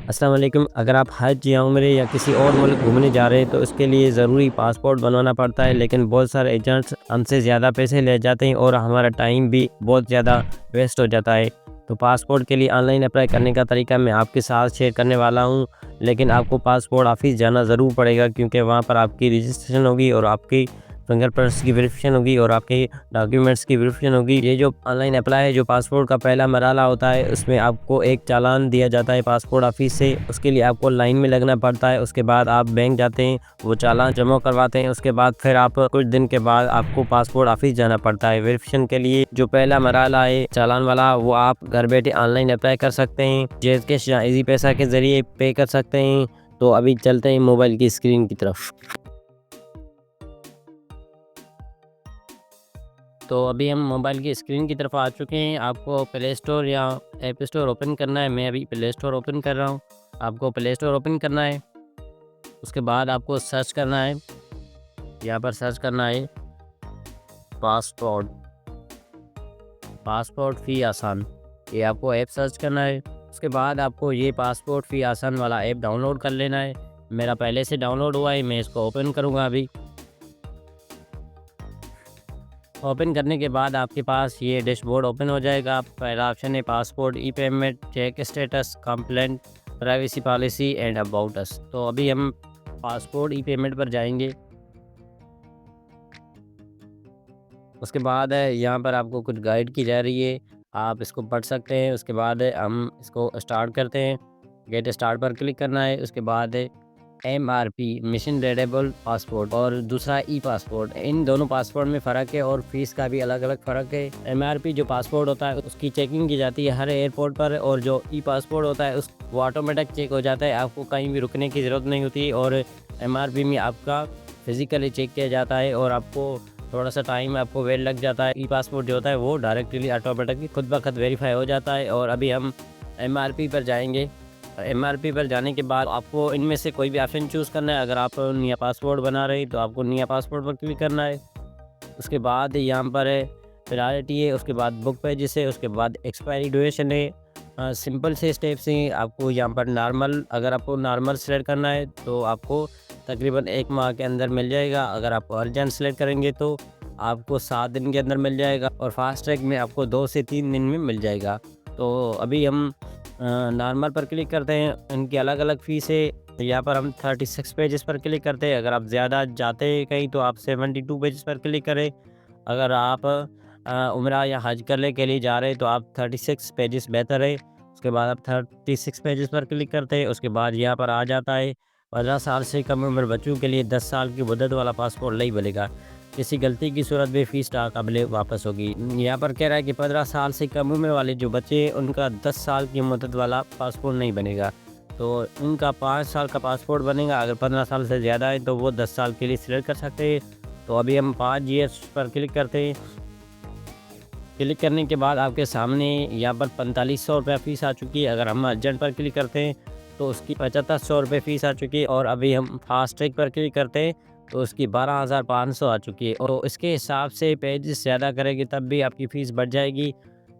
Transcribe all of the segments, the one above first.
अस्सलाम वालेकुम। अगर आप हज या उम्रे या किसी और मुल्क घूमने जा रहे हैं तो उसके लिए ज़रूरी पासपोर्ट बनवाना पड़ता है, लेकिन बहुत सारे एजेंट्स हमसे ज़्यादा पैसे ले जाते हैं और हमारा टाइम भी बहुत ज़्यादा वेस्ट हो जाता है। तो पासपोर्ट के लिए ऑनलाइन अप्लाई करने का तरीका मैं आपके साथ शेयर करने वाला हूँ, लेकिन आपको पासपोर्ट ऑफिस जाना ज़रूर पड़ेगा क्योंकि वहाँ पर आपकी रजिस्ट्रेशन होगी और आपकी फिंगरप्रिंट्स की वेरिफिकेशन होगी और आपके डॉक्यूमेंट्स की वेरिफिकेशन होगी। ये जो ऑनलाइन अप्लाई है, जो पासपोर्ट का पहला मरहला होता है, उसमें आपको एक चालान दिया जाता है पासपोर्ट ऑफिस से। उसके लिए आपको लाइन में लगना पड़ता है। उसके बाद आप बैंक जाते हैं, वो चालान जमा करवाते हैं। उसके बाद फिर आप कुछ दिन के बाद आपको पासपोर्ट ऑफिस जाना पड़ता है वेरिफिकेशन के लिए। जो पहला मरहला है चालान वाला, वो आप घर बैठे ऑनलाइन अप्लाई कर सकते हैं, जेज कैश या इजी पैसा के ज़रिए पे कर सकते हैं। तो अभी चलते हैं मोबाइल की स्क्रीन की तरफ। तो अभी हम मोबाइल की स्क्रीन की तरफ आ चुके हैं। आपको प्ले स्टोर या ऐप स्टोर ओपन करना है। मैं अभी प्ले स्टोर ओपन कर रहा हूँ। आपको प्ले स्टोर ओपन करना है। उसके बाद आपको सर्च करना है, यहाँ पर सर्च करना है पासपोर्ट पासपोर्ट फ़ी आसान। ये आपको ऐप सर्च करना है। उसके बाद आपको ये पासपोर्ट फ़ी आसान वाला ऐप डाउनलोड कर लेना है। मेरा पहले से डाउनलोड हुआ है, मैं इसको ओपन करूँगा अभी। ओपन करने के बाद आपके पास ये डैशबोर्ड ओपन हो जाएगा। पहला ऑप्शन है passport, e payment, check status, complaint, privacy policy and about us. तो अभी हम पासपोर्ट ई पेमेंट पर जाएंगे। उसके बाद है यहाँ पर आपको कुछ गाइड की जा रही है, आप इसको पढ़ सकते हैं। उसके बाद हम इसको स्टार्ट करते हैं। गेट स्टार्ट पर क्लिक करना है। उसके बाद MRP मिशन रेडेबल पासपोर्ट और दूसरा ई पासपोर्ट। इन दोनों पासपोर्ट में फ़र्क है और फीस का भी अलग अलग फ़र्क है। MRP जो पासपोर्ट होता है उसकी चेकिंग की जाती है हर एयरपोर्ट पर, और जो ई पासपोर्ट होता है उस वो ऑटोमेटिक चेक हो जाता है, आपको कहीं भी रुकने की ज़रूरत नहीं होती। और MRP में आपका फिज़िकली चेक किया जाता है और आपको थोड़ा सा टाइम आपको वेट लग जाता है। ई पासपोर्ट जो होता है वो डायरेक्टली ऑटोमेटिकली खुद ब खुद वेरीफाई हो जाता है। और अभी हम MRP पर जाएंगे। MRP पर जाने के बाद आपको इनमें से कोई भी ऑप्शन चूज़ करना है। अगर आप नया पासपोर्ट बना रहे हैं तो आपको नया पासपोर्ट पर क्लिक करना है। उसके बाद यहाँ पर प्रायोरिटी है, उसके बाद बुक पेजेस है, उसके बाद एक्सपायरी ड्यूरेशन है। सिंपल से स्टेप्स हैं। आपको यहाँ पर नॉर्मल, अगर आपको नॉर्मल सेलेक्ट करना है तो आपको तकरीबन 1 माह के अंदर मिल जाएगा। अगर आप अर्जेंट सेलेक्ट करेंगे तो आपको 7 दिन के अंदर मिल जाएगा, और फास्ट ट्रैक में आपको 2 से 3 दिन में मिल जाएगा। तो अभी हम नॉर्मल पर क्लिक करते हैं। इनकी अलग अलग फ़ीस है। यहाँ पर हम 36 पेजेस पर क्लिक करते हैं। अगर आप ज़्यादा जाते हैं कहीं तो आप 72 पेजेस पर क्लिक करें। अगर आप उम्रा या हज करने के लिए जा रहे हैं तो आप 36 पेजेस बेहतर है। उसके बाद आप 36 पेजेस पर क्लिक करते हैं। उसके बाद यहाँ पर आ जाता है 15 साल से कम उम्र बच्चों के लिए 10 साल की मुद्दत वाला पासपोर्ट नहीं बनेगा। किसी गलती की सूरत में फ़ीस नाक़ाबिले वापस होगी। यहाँ पर कह रहा है कि 15 साल से कम उम्र वाले जो बच्चे हैं उनका 10 साल की मुद्दत वाला पासपोर्ट नहीं बनेगा, तो उनका 5 साल का पासपोर्ट बनेगा। अगर 15 साल से ज़्यादा है तो वो 10 साल के लिए सिलेक्ट कर सकते हैं। तो अभी हम 5 ईयर्स पर क्लिक करते हैं। क्लिक करने के बाद आपके सामने यहाँ पर 4500 रुपये फ़ीस आ चुकी है। अगर हम अर्जेंट पर क्लिक करते हैं तो उसकी 7500 रुपये फ़ीस आ चुकी है। और अभी हम फास्ट ट्रैक पर क्लिक करते हैं तो उसकी 12500 आ चुकी है। और इसके हिसाब से पेजेस ज़्यादा करेंगे तब भी आपकी फ़ीस बढ़ जाएगी।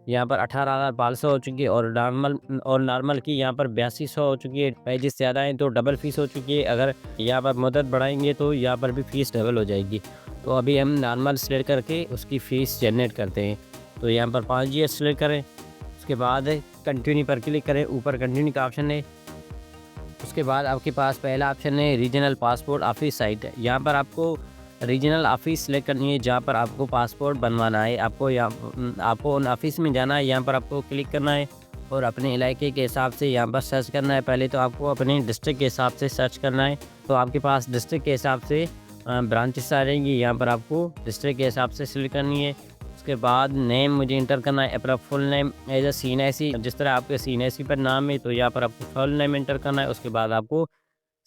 यहाँ पर 18500 हो चुकी है, और नॉर्मल की यहाँ पर 8200 हो चुकी है। पेजेस ज़्यादा हैं तो डबल फ़ीस हो चुकी है। अगर यहाँ पर मुद्दत बढ़ाएंगे तो यहाँ पर भी फ़ीस डबल हो जाएगी। तो अभी हम नॉर्मल सेलेक्ट करके उसकी फ़ीस जनरेट करते हैं। तो यहाँ पर 5 ईयर सेलेक्ट करें। उसके बाद कंटिन्यू पर क्लिक करें। ऊपर कंटिन्यू का ऑप्शन है। उसके बाद आपके पास पहला ऑप्शन है रीजनल पासपोर्ट ऑफिस साइट। यहाँ पर आपको रीजनल ऑफिस सेलेक्ट करनी है जहाँ पर आपको पासपोर्ट बनवाना है। आपको उन ऑफिस में जाना है। यहाँ पर आपको क्लिक करना है और अपने इलाके के हिसाब से यहाँ पर सर्च करना है। पहले तो आपको अपने डिस्ट्रिक्ट के हिसाब से सर्च करना है। तो आपके पास डिस्ट्रिक्ट के हिसाब से ब्रांचेस आ जाएंगी। यहाँ पर आपको डिस्ट्रिक्ट के हिसाब से सिलेक्ट करनी है। उसके बाद नेम मुझे इंटर करना है, अपना full name as a CNIC। जिस तरह आपके CNIC पर नाम है तो यहाँ पर आपको फुल नेम इंटर करना है। उसके बाद आपको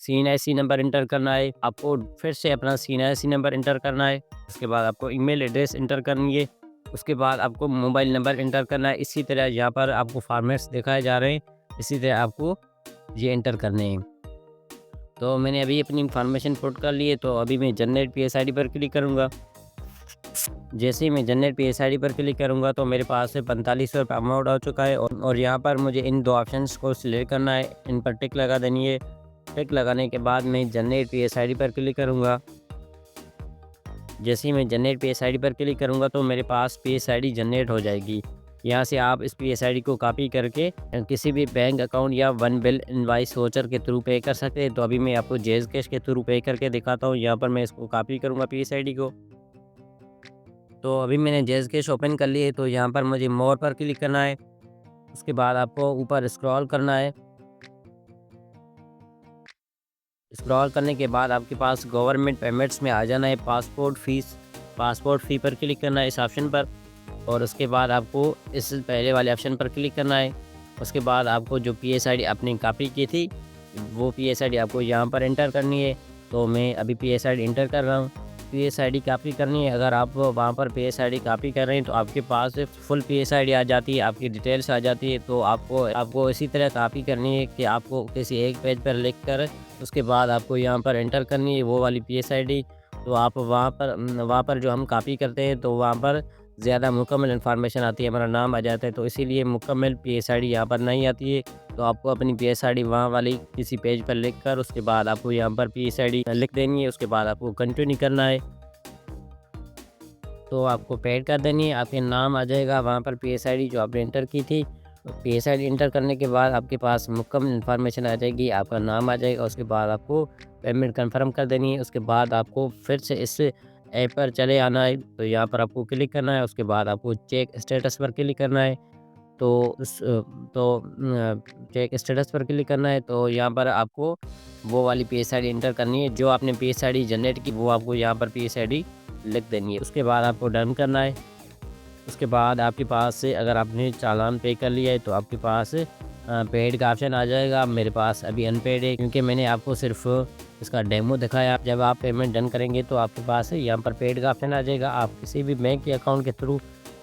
CNIC नंबर इंटर करना है। आपको फिर से अपना CNIC नंबर इंटर करना है। उसके बाद आपको ईमेल एड्रेस इंटर करनी है। उसके बाद आपको मोबाइल नंबर इंटर करना है। इसी तरह यहाँ पर आपको फॉर्मेट्स दिखाए जा रहे हैं, इसी तरह आपको ये इंटर करने हैं। तो मैंने अभी अपनी इन्फॉर्मेशन पुट कर ली है। तो अभी मैं जनरेट PSID पर क्लिक करूँगा। जैसे ही मैं जनरेट पीएसआईडी पर क्लिक करूँगा तो मेरे पास से 4500 रुपये अमाउंट आ चुका है और यहाँ पर मुझे इन 2 ऑप्शंस को सिलेक्ट करना है, इन पर टिक लगा देनी है। टिक लगाने के बाद मैं जनरेट पीएसआईडी पर क्लिक करूँगा। जैसे ही मैं जनरेट पीएसआईडी पर क्लिक करूँगा तो मेरे पास पीएसआईडी जनरेट हो जाएगी। यहाँ से आप इस पीएसआईडी को कॉपी करके किसी भी बैंक अकाउंट या वन बिल इनवॉइस वाउचर के थ्रू पे कर सकते हैं। तो अभी मैं आपको जैज़ कैश के थ्रू पे करके दिखाता हूँ। यहाँ पर मैं इसको कॉपी करूँगा पीएसआईडी को। तो अभी मैंने जैज़ कैश ओपन कर लिए, तो यहाँ पर मुझे मोर पर क्लिक करना है। उसके बाद आपको ऊपर स्क्रॉल करना है। स्क्रॉल करने के बाद आपके पास गवर्नमेंट पेमेंट्स में आ जाना है। पासपोर्ट फ़ी पर क्लिक करना है इस ऑप्शन पर और उसके बाद आपको इस पहले वाले ऑप्शन पर क्लिक करना है। उसके बाद आपको जो पीएसआईडी आपने कॉपी की थी वो पीएसआईडी आपको यहाँ पर एंटर करनी है। तो मैं अभी पीएसआईडी एंटर कर रहा हूँ। पीएसआईडी कॉपी करनी है। अगर आप वहाँ पर पीएसआईडी कॉपी कर रहे हैं तो आपके पास फुल पीएसआईडी आ जाती है, आपकी डिटेल्स आ जाती है। तो आपको इसी तरह कॉपी करनी है कि आपको किसी एक पेज पर लिख कर उसके बाद आपको यहाँ पर एंटर करनी है वो वाली पीएसआईडी। तो आप वहाँ पर जो हम कॉपी करते हैं तो वहाँ पर ज़्यादा मुकम्मल इन्फॉर्मेशन आती है, हमारा नाम आ जाता है। तो इसीलिए मुकम्मल पीएसआईडी यहाँ पर नहीं आती है। तो आपको अपनी पीएसआईडी वहाँ वाली किसी पेज पर लिख कर उसके बाद आपको यहाँ पर पीएसआईडी लिख देनी है। उसके बाद आपको कंटिन्यू करना है। तो आपको पेड कर देनी है, आपके नाम आ जाएगा वहाँ पर पीएसआईडी जो आपने एंटर की थी। पीएसआईडी एंटर करने के बाद आपके पास मुकम्मल इन्फॉर्मेशन आ जाएगी, आपका नाम आ जाएगा। उसके बाद आपको पेमेंट कंफर्म कर देनी है। उसके बाद आपको फिर से इस ऐप पर चले आना है। तो यहाँ पर आपको क्लिक करना है। उसके बाद आपको चेक स्टेटस पर क्लिक करना है। तो चेक स्टेटस पर क्लिक करना है। तो यहाँ पर आपको वो वाली पीएसआईडी एंटर करनी है जो आपने पीएसआईडी जनरेट की, वो आपको यहाँ पर पीएसआईडी लिख देनी है। उसके बाद आपको डन करना है। उसके बाद आपके पास से अगर आपने चालान पे कर लिया है तो आपके पास पेड का ऑप्शन आ जाएगा। मेरे पास अभी अनपेड है क्योंकि मैंने आपको सिर्फ इसका डेमो दिखाया। जब आप पेमेंट डन करेंगे तो आपके पास यहाँ पर पेड का ऑप्शन आ जाएगा। आप किसी भी बैंक के अकाउंट के थ्रू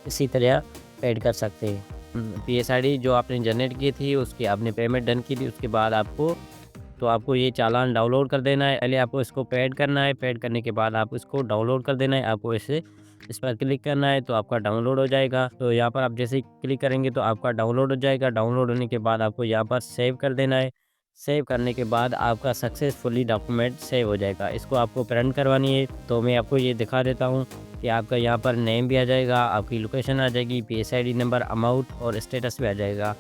इसी तरह पेड कर सकते हैं। पीएसआईडी जो आपने जनरेट की थी उसकी आपने पेमेंट डन की थी। उसके बाद आपको ये चालान डाउनलोड कर देना है। पहले आपको इसको पेड करना है। पेड करने के बाद आप इसको डाउनलोड कर देना है। आपको इस पर क्लिक करना है तो आपका डाउनलोड हो जाएगा। तो यहाँ पर आप जैसे ही क्लिक करेंगे तो आपका डाउनलोड हो जाएगा। डाउनलोड होने के बाद आपको यहाँ पर सेव कर देना है। सेव करने के बाद आपका सक्सेसफुली डॉक्यूमेंट सेव हो जाएगा। इसको आपको प्रिंट करवानी है तो मैं आपको ये दिखा देता हूँ कि आपका यहाँ पर नेम भी आ जाएगा, आपकी लोकेशन आ जाएगी, पीएसआईडी नंबर, अमाउंट और स्टेटस भी आ जाएगा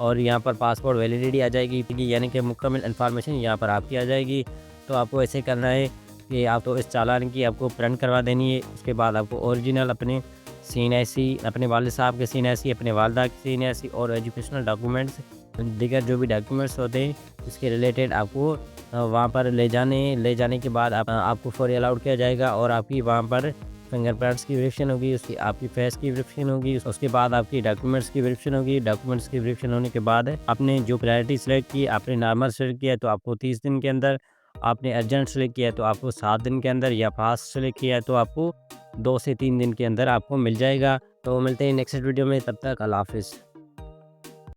और यहाँ पर पासपोर्ट वैलिडिटी आ जाएगी, यानी कि मुकम्मल इन्फॉर्मेशन यहाँ पर आपकी आ जाएगी। तो आपको ऐसे करना है कि आप तो इस चालान की आपको प्रिंट करवा देनी है। उसके बाद आपको ओरिजिनल अपने CNIC, अपने वालिद साहब के CNIC, अपने वालदा के CNIC और एजुकेशनल डॉक्यूमेंट्स, दीगर जो भी डॉक्यूमेंट्स होते हैं इसके रिलेटेड आपको वहाँ पर ले जाने के बाद आपको फॉर अलाउड किया जाएगा और आपकी वहाँ पर फिंगरप्रिंट्स की वेरिफिकेशन होगी, उसकी आपकी फेस की वेरिफिकेशन होगी। उसके बाद आपकी डॉक्यूमेंट्स की वेरिफिकेशन होगी। डॉक्यूमेंट्स की वेरिफिकेशन होने के बाद आपने जो प्रायोरिटी सेलेक्ट की, आपने नॉर्मल सेलेक्ट किया तो आपको 30 दिन के अंदर, आपने अर्जेंट सेलेक्ट किया तो आपको 7 दिन के अंदर, या फास्ट सेलेक्ट किया तो आपको 2 से 3 दिन के अंदर आपको मिल जाएगा। तो मिलते हैं नेक्स्ट वीडियो में, तब तक अल्लाह हाफिज़।